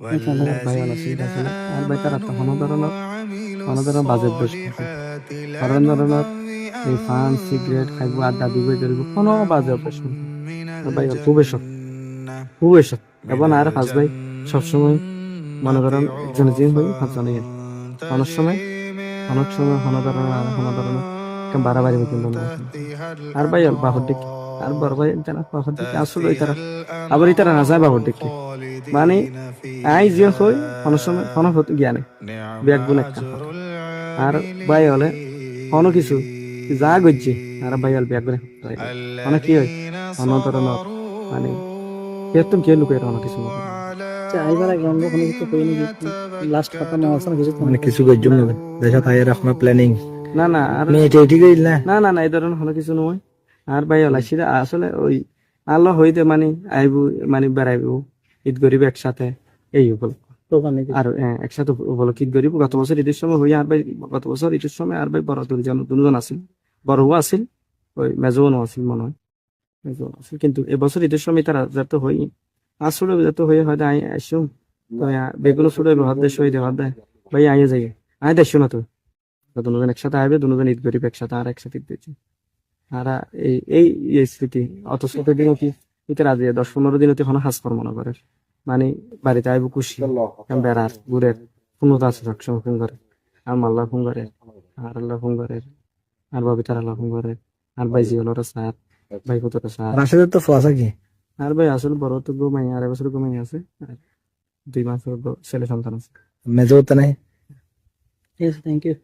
আর ভাই অনেক সুবিধা আছে না আর ভাই তারা তো কোনো ধরনের বাজে অভ্যাস করছে কোনো ধরনের এই পান সিগারেট খাইবো আড্ডা দিব ধরবো কোনো বাজে অভ্যাস নেই আর ভাই খুবই সব এবং আর ফাঁস ভাই সবসময় মনে করেন একজনের জিম হই পাঁচজনে অনেক সময় কোনো ধরনের একটা বাড়াবাড়ি কিন্তু আর ভাই অল্প বাহর দিকে আর বড় ভাই জানা বাহর দিকে আসলে ওই তারা আবার এই তারা না যায় বাহর দিকে মানে আই যে হই কোনো সময় কোনো হতে জ্ঞানে ব্যাগ গুণ একটা আর ভাই হলে কোনো কিছু যা গজ্জি আর ভাই হল ব্যাগ গুণ মানে কি হয় অন্য ধরনের মানে এরকম কে লুকাই অনেক কিছু আইবার আগে অন্য কোনো কিছু কই নাকি লাস্ট কথা না আছে কিছু মানে কিছু গজ্জম না দেখা তাই আপনার প্ল্যানিং না না আর আপনি এটা ঠিক হইল না না না না এই ধরনের কোনো কিছু নয় আর ভাই ওলাইছি আসলে ওই আল্লাহ হইতে মানে আইবু মানে বেড়াইবো ঈদ গরিব একসাথে এই উপলক্ষ দোকান নাকি আর একসাথে উপলক্ষ ঈদ গরিব গত বছর ঈদের সময় হই আর ভাই গত বছর ঈদের সময় আর ভাই বড় দুজন আছিল বড়ও আছিল ওই মেজোনও আছিল মনে হয় মেজো আছিল কিন্তু এবছর ঈদের সময় তারা যাতে হই আসলে যাতে হয়ে হয়তো আই আসো তো বেগুলো ছুড়ে হাত দেয় শহীদ হাত দেয় ভাই আইয়ে যাই আই দেখছো না তো দুজন একসাথে আসবে দুজন ঈদ গরিব একসাথে আর একসাথে ঈদ দিচ্ছি আর এই এই এই স্মৃতি অত ছোট দিনও কি ইতে রাজি 10-15 দিন হতে হাস কর মনে করে মানে বাড়িতে আইব খুশি বেড়ার ঘুরের ফোনত আছে সবসময় ফোন করে আর মাল্লা ফোন করে আর আল্লাহ ফোন করে আর ববিতার আল্লাহ ফোন করে আর ভাই জিওলর সার ভাই কতটা সার রাশেদের তো ফোয়াশা কি আর ভাই আসলে বড় তো ঘুমাই 2.5 বছর ঘুমাই আছে আর 2 মাসের ছেলে সন্তান আছে মেজো তো নাই ঠিক আছে থ্যাংক ইউ